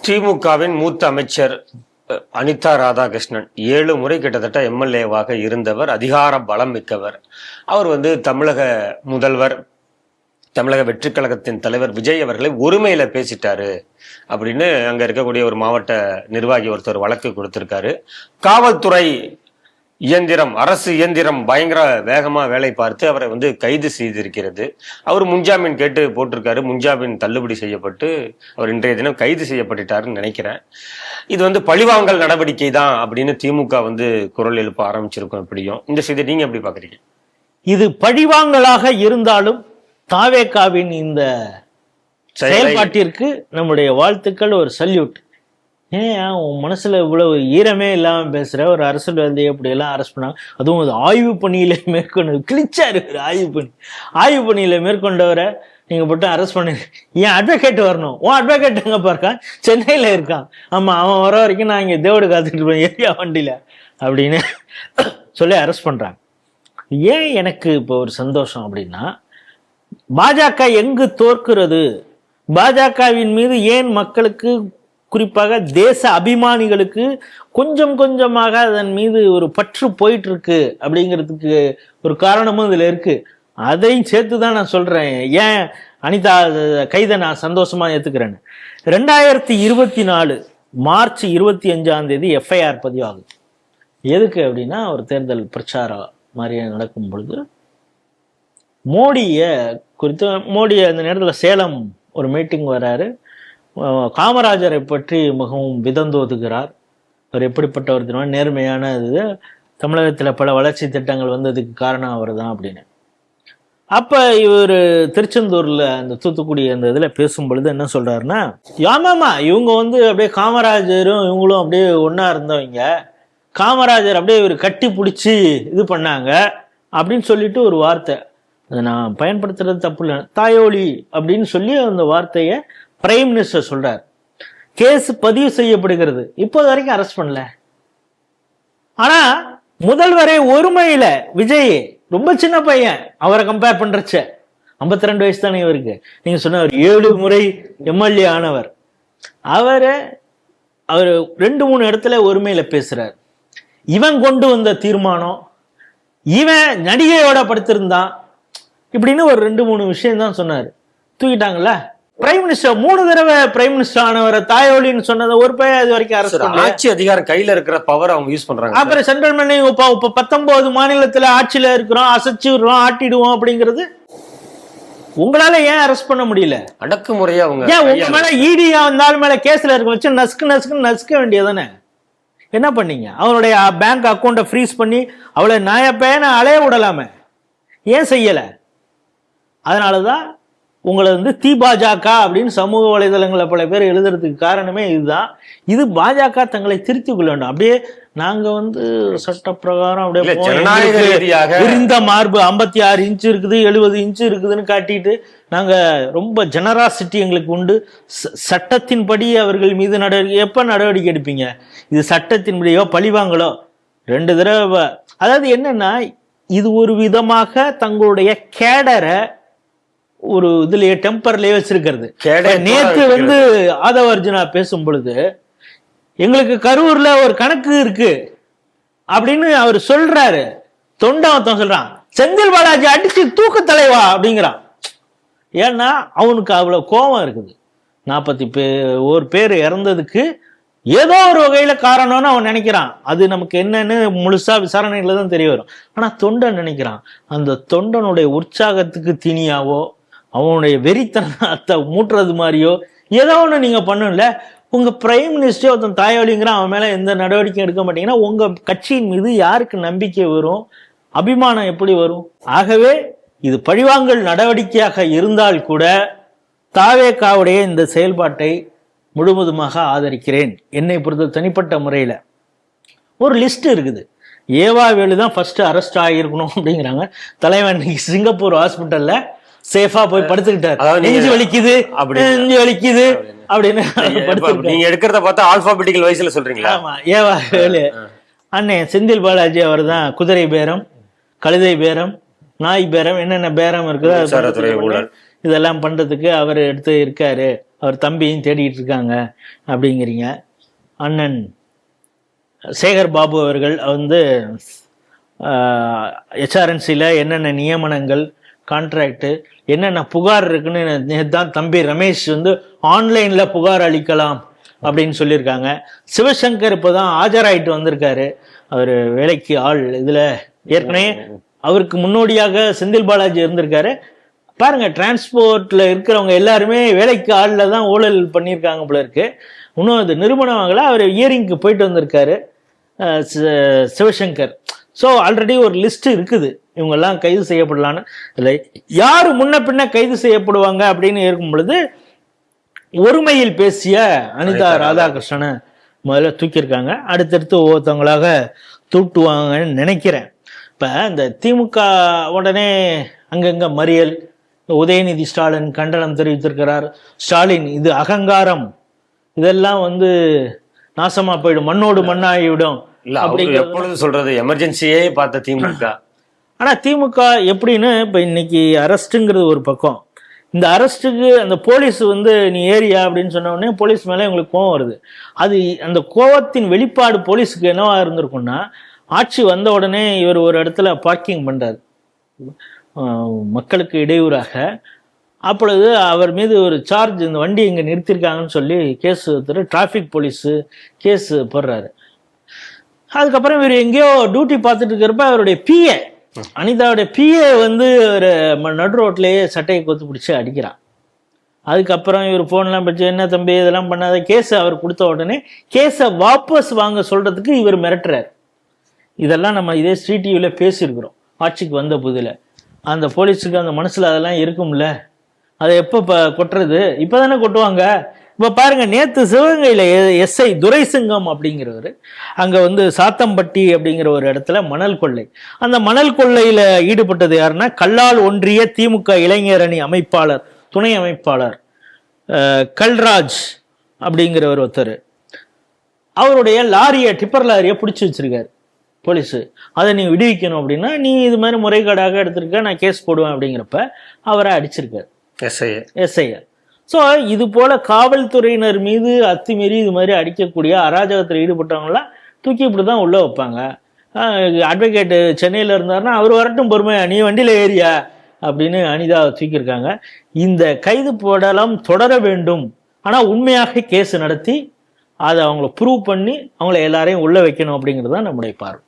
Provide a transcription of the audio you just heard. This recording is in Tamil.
திமுகவின் மூத்த அமைச்சர் அனிதா ராதாகிருஷ்ணன் 7 முறை கிட்டத்தட்ட எம்எல்ஏவாக இருந்தவர், அதிகார பலம் மிக்கவர். அவர் தமிழக முதல்வர், தமிழக வெற்றி கழகத்தின் தலைவர் விஜய் அவர்களை ஒருமையில பேசிட்டாரு அப்படின்னு அங்க இருக்கக்கூடிய ஒரு மாவட்ட நிர்வாகி ஒருத்தர் வழக்கு கொடுத்திருக்காரு. காவல்துறை இயந்திரம், அரசு இயந்திரம் பயங்கர வேகமா வேலை பார்த்து அவரை கைது செய்திருக்கிறது. அவர் முன்ஜாமீன் கேட்டு போட்டிருக்காரு. முன்ஜாமீன் தள்ளுபடி செய்யப்பட்டு அவர் இன்றைய தினம் கைது செய்யப்பட்டுட்டாருன்னு நினைக்கிறேன். இது பழிவாங்கல் நடவடிக்கை தான் அப்படின்னு திமுக குரல் எழுப்ப ஆரம்பிச்சிருக்கோம். எப்படியும் இந்த செய்தி நீங்க எப்படி பாக்குறீங்க? இது பழிவாங்கலாக இருந்தாலும் தாவேகாவின் இந்த செயல்பாட்டிற்கு நம்முடைய வாழ்த்துக்கள், ஒரு சல்யூட். ஏன் உன் மனசுல இவ்வளவு ஈரமே இல்லாம பேசுற ஒரு அரசியல்வாதியை அப்படி எல்லாம் அரெஸ்ட் பண்ணாங்க? அதுவும் அது ஆய்வு பணியில மேற்கொண்டு கிழிச்சாரு. ஆய்வு பணியில மேற்கொண்டவரை நீங்க போட்டு அரெஸ்ட் பண்ணி ஏன் அட்வொகேட் வரணும்? உன் அட்வொகேட் எங்கப்பா இருக்கான்? சென்னையில இருக்கான். ஆமா, அவன் வர வரைக்கும் நான் இங்க தேவடு காத்துட்டு இருப்பேன் ஏரியா வண்டியில அப்படின்னு சொல்லி அரெஸ்ட் பண்றாங்க. ஏன் எனக்கு இப்போ ஒரு சந்தோஷம் அப்படின்னா, பாஜக எங்கு தோற்கிறது, பாஜகவின் மீது ஏன் மக்களுக்கு, குறிப்பாக தேச அபிமானிகளுக்கு கொஞ்சம் கொஞ்சமாக அதன் மீது ஒரு பற்று போயிட்டு இருக்கு அப்படிங்கிறதுக்கு ஒரு காரணமும் இதுல இருக்கு. அதையும் சேர்த்துதான் நான் சொல்றேன். ஏன் அனிதா கைதை நான் சந்தோஷமா ஏத்துக்கிறேன்னு. 2024 மார்ச் 25 எஃப்ஐஆர் பதிவாகுது. எதுக்கு அப்படின்னா, ஒரு தேர்தல் பிரச்சாரம் மாதிரியே நடக்கும் பொழுது மோடிய குறித்து, மோடி அந்த நேரத்தில் சேலம் ஒரு மீட்டிங் வராரு. காமராஜரை பற்றி மிகவும் விதந்தோதுகிறார். அவர் எப்படிப்பட்டவர் தெரியுமா, நேர்மையான இது, தமிழகத்தில் பல வளர்ச்சி திட்டங்கள் வந்ததுக்கு காரணம் அவர் தான் அப்படின்னு. அப்ப இவர் திருச்செந்தூர்ல அந்த தூத்துக்குடி அந்த இதுல பேசும் பொழுது என்ன சொல்றாருன்னா, ஆமாமா இவங்க அப்படியே காமராஜரும் இவங்களும் அப்படியே ஒன்னா இருந்தவங்க, காமராஜர் அப்படியே இவர் கட்டி பிடிச்சி இது பண்ணாங்க அப்படின்னு சொல்லிட்டு ஒரு வார்த்தை, அதை நான் பயன்படுத்துறது தப்பு இல்லை, தாயோலி அப்படின்னு சொல்லி அந்த வார்த்தையை பிரைம் மினிஸ்டர் சொல்றார். கேஸ் பதிவு செய்யப்படுகிறது. இப்போது வரைக்கும் அரெஸ்ட் பண்ணல. ஆனா முதல்வரை ஒருமையில விஜய் ரொம்ப சின்ன பையன், அவரை கம்பேர் பண்றச்ச 52 வயசு தானே இவருக்கு. நீங்க சொன்ன 7 முறை எம்எல்ஏ ஆனவர். அவர் 2-3 இடத்துல ஒருமையில பேசுறார். இவன் கொண்டு வந்த தீர்மானம், இவன் நடிகையோட படுத்திருந்தான் இப்படின்னு ஒரு 2-3 விஷயம் தான் சொன்னாரு. தூக்கிட்டாங்கல்ல. பிரைம் மினிஸ்டர் 3 தடவை பிரைம் மினிஸ்டர் ஆனவரை தாயோலின்னு சொன்னதை ஒரு பையன் இது வரைக்கும் அரசு ஆட்சி அதிகாரம் கையில இருக்கிற பவர் அவங்க யூஸ் பண்றாங்க. அப்புறம் சென்ட்ரல் மேனிங் இப்ப 19 மாநிலத்துல ஆட்சியில இருக்கிறோம், அசைச்சு விடுறோம், ஆட்டிடுவோம் அப்படிங்கிறது உங்களால ஏன் அரெஸ்ட் பண்ண முடியல? அடக்குமுறையா அவங்க ஏன் உங்க மேல இடியா வந்தாலும் மேல கேஸ்ல இருக்க வச்சு நசுக்க வேண்டியதானே? என்ன பண்ணீங்க? அவனுடைய பேங்க் அக்கௌண்ட்டை ஃப்ரீஸ் பண்ணி அவளை நாயப்பேன அலைய விடலாமே, ஏன் செய்யல? அதனாலதான் உங்களை பாஜக அப்படின்னு சமூக வலைதளங்களை பல பேர் எழுதுறதுக்கு காரணமே இதுதான். இது பாஜக தங்களை திருத்திக் கொள்ள வேண்டும். அப்படியே நாங்க சட்ட பிரகாரம் அப்படியே விரிந்த மார்பு 56 இன்ச்சு இருக்குது, 70 இன்ச்சு இருக்குதுன்னு காட்டிட்டு நாங்க ரொம்ப ஜெனராசிட்டி எங்களுக்கு உண்டு, சட்டத்தின்படி அவர்கள் மீது எப்ப நடவடிக்கை எடுப்பீங்க? இது சட்டத்தின்படியோ பழிவாங்களோ 2 தடவை. அதாவது என்னன்னா, இது ஒரு விதமாக தங்களுடைய கேடரை ஒரு இதுலயே டெம்பர்லயே வச்சிருக்கிறது. நேற்று ஆதவ அர்ஜுனா பேசும் பொழுது, எங்களுக்கு கரூர்ல ஒரு கணக்கு இருக்கு அப்படின்னு அவர் சொல்றாரு. தொண்டவத்தம் சொல்றான், செந்தில் பாலாஜி அடிச்சு தூக்கு தலைவா அப்படிங்கிறான். ஏன்னா அவனுக்கு அவ்வளவு கோபம் இருக்குது. 41 பேர் இறந்ததுக்கு ஏதோ ஒரு வகையில காரணம்னு அவன் நினைக்கிறான். அது நமக்கு என்னன்னு முழுசா விசாரணையில தான் தெரிய வரும். ஆனா தொண்டன் நினைக்கிறான், அந்த தொண்டனுடைய உற்சாகத்துக்கு தீனியாவோ அவனுடைய வெறித்தனத்தை மூட்டுறது மாதிரியோ ஏதோ ஒண்ணு நீங்க பண்ணல. உங்க பிரைம் மினிஸ்டர் ஒருத்தன் தாயோலிங்கிறான், அவன் மேல எந்த நடவடிக்கையும் எடுக்க மாட்டீங்கன்னா உங்க கட்சியின் மீது யாருக்கு நம்பிக்கை வரும், அபிமானம் எப்படி வரும்? ஆகவே இது பழிவாங்கல் நடவடிக்கையாக இருந்தால் கூட தாவேகாவுடைய இந்த செயல்பாட்டை முழுவதுமாக ஆதரிக்கிறேன். என்னை பொறுத்த தனிப்பட்ட முறையில ஒரு லிஸ்ட் இருக்குது. ஏவா வேலு தான் ஃபர்ஸ்ட் அரெஸ்ட் ஆகியிருக்கணும் அப்படிங்கிறாங்க. தலைவன் சிங்கப்பூர் ஹாஸ்பிட்டல்ல சேஃபா போய் படுத்துக்கிட்டாரு. நெஞ்சு வலிக்குது அப்படின்னு நீங்க எடுக்கிறத பார்த்தா ஆல்பாபெட்டிக்கல் வயசுல சொல்றீங்களா? ஆமா, ஏவா வேலு அண்ணே செந்தில் பாலாஜி அவர் தான் குதிரை பேரம், கழுதை பேரம், நாய் பேரம், என்னென்ன பேரம் இருக்குதோ இதெல்லாம் பண்றதுக்கு அவர் எடுத்து இருக்காரு அவர் தம்பியும் தேடிட்டு இருக்காங்க அப்படிங்கிறீங்க. அண்ணன் சேகர் பாபு அவர்கள் வந்து ஹெச்ஆர்என்சியில் என்னென்ன நியமனங்கள், கான்ட்ராக்டு, என்னென்ன புகார் இருக்குன்னு நேற்று தான் தம்பி ரமேஷ் வந்து ஆன்லைனில் புகார் அளிக்கலாம் அப்படின்னு சொல்லியிருக்காங்க. சிவசங்கர் இப்போ தான் ஆஜராயிட்டு வந்திருக்காரு. அவர் வேலைக்கு ஆள் இதில் ஏற்கனவே அவருக்கு முன்னோடியாக செந்தில் பாலாஜி இருந்திருக்காரு. பாருங்க, டிரான்ஸ்போர்ட்ல இருக்கிறவங்க எல்லாருமே வேலைக்கு ஆளில் தான் ஊழல் பண்ணியிருக்காங்க போல இருக்கு. இன்னும் அது நிரூபணம் ஆகல. அவர் இயரிங்க்கு போயிட்டு வந்திருக்காரு சிவசங்கர். ஸோ ஆல்ரெடி ஒரு லிஸ்ட் இருக்குது இவங்கெல்லாம் கைது செய்யப்படலான்னு. இல்லை யார் முன்ன பின்ன கைது செய்யப்படுவாங்க அப்படின்னு இருக்கும் பொழுது ஒருமையில் பேசிய அனிதா ராதாகிருஷ்ணனை முதல்ல தூக்கியிருக்காங்க. அடுத்தடுத்து ஒவ்வொருத்தவங்களாக தூட்டுவாங்கன்னு நினைக்கிறேன். இப்போ இந்த திமுக உடனே அங்கங்க மறியல், உதயநிதி ஸ்டாலின் கண்டனம் தெரிவித்திருக்கிறார். ஸ்டாலின் இது அகங்காரம், இதெல்லாம் வந்து நாசமா போயிடும், மண்ணோடு மண்ணாகிவிடும் எப்பொழுது சொல்றது எமர்ஜென்சியே பார்த்த திமுக. ஆனா திமுக எப்படின்னு இப்ப இன்னைக்கு அரெஸ்ட்டுங்கிறது ஒரு பக்கம், இந்த அரெஸ்ட்டுக்கு அந்த போலீஸ் வந்து நீ ஏரியா அப்படின்னு சொன்ன உடனே போலீஸ் மேலே உங்களுக்கு கோவம் வருது. அது அந்த கோவத்தின் வெளிப்பாடு போலீஸுக்கு என்னவா இருந்திருக்கும்னா, ஆட்சி வந்த உடனே இவர் ஒரு இடத்துல பார்க்கிங் பண்றாரு மக்களுக்கு இடையூறாக. அப்பொழுது அவர் மீது ஒரு சார்ஜ், இந்த வண்டி இங்கே நிறுத்திருக்காங்கன்னு சொல்லி கேஸ் டிராஃபிக் போலீஸு கேஸ் போடுறாரு. அதுக்கப்புறம் இவர் எங்கேயோ டியூட்டி பார்த்துட்டு இருக்கிறப்ப அவருடைய பிஏ, அனிதாவுடைய பிஏ வந்து ஒரு நடு ரோட்லேயே சட்டையை கொத்து பிடிச்சி அடிக்கிறான். அதுக்கப்புறம் இவர் ஃபோன்லாம் வச்சு என்ன தம்பி இதெல்லாம் பண்ணாத, கேஸை அவர் கொடுத்த உடனே கேஸை வாபஸ் வாங்க சொல்றதுக்கு இவர் மிரட்டுறார். இதெல்லாம் நம்ம இதே ஸ்ரீ டிவியில் பேசியிருக்கிறோம். ஆட்சிக்கு வந்த புதில் அந்த போலீஸுக்கு அந்த மனசில் அதெல்லாம் இருக்கும்ல, அதை எப்போ கொட்டுறது? இப்போ தானே கொட்டுவாங்க. இப்போ பாருங்க, நேற்று சிவகங்கையில் எஸ்ஐ துரைசிங்கம் அப்படிங்கிறவர் அங்கே வந்து சாத்தம்பட்டி அப்படிங்கிற ஒரு இடத்துல மணல் கொள்ளை, அந்த மணல் கொள்ளையில் ஈடுபட்டது யாருன்னா கல்லால் ஒன்றிய திமுக இளைஞர் அணி அமைப்பாளர், துணை அமைப்பாளர் கல்ராஜ் அப்படிங்கிறவர் ஒருத்தர். அவருடைய லாரியை, டிப்பர் லாரியை பிடிச்சி வச்சிருக்காரு போலீஸு. அதை நீ விடுவிக்கணும் அப்படின்னா நீ இது மாதிரி முறைகேடாக எடுத்திருக்க, நான் கேஸ் போடுவேன் அப்படிங்கிறப்ப அவரை அடிச்சிருக்காரு எஸ்ஐ. ஸோ இது போல காவல்துறையினர் மீது அத்துமீறி இது மாதிரி அடிக்கக்கூடிய அராஜகத்தில் ஈடுபட்டவங்களாம் தூக்கி இப்படி தான் உள்ளே வைப்பாங்க. அட்வொகேட்டு சென்னையில் இருந்தாருன்னா அவர் வரட்டும் பொறுமையா, நீ வண்டியில் ஏறியா அப்படின்னு அனிதாவை தூக்கியிருக்காங்க. இந்த கைது போடலாம் தொடர வேண்டும். ஆனால் உண்மையாக கேஸ் நடத்தி அதை அவங்கள ப்ரூவ் பண்ணி அவங்கள எல்லாரையும் உள்ள வைக்கணும் அப்படிங்கிறது தான் நம்முடைய பார்வை.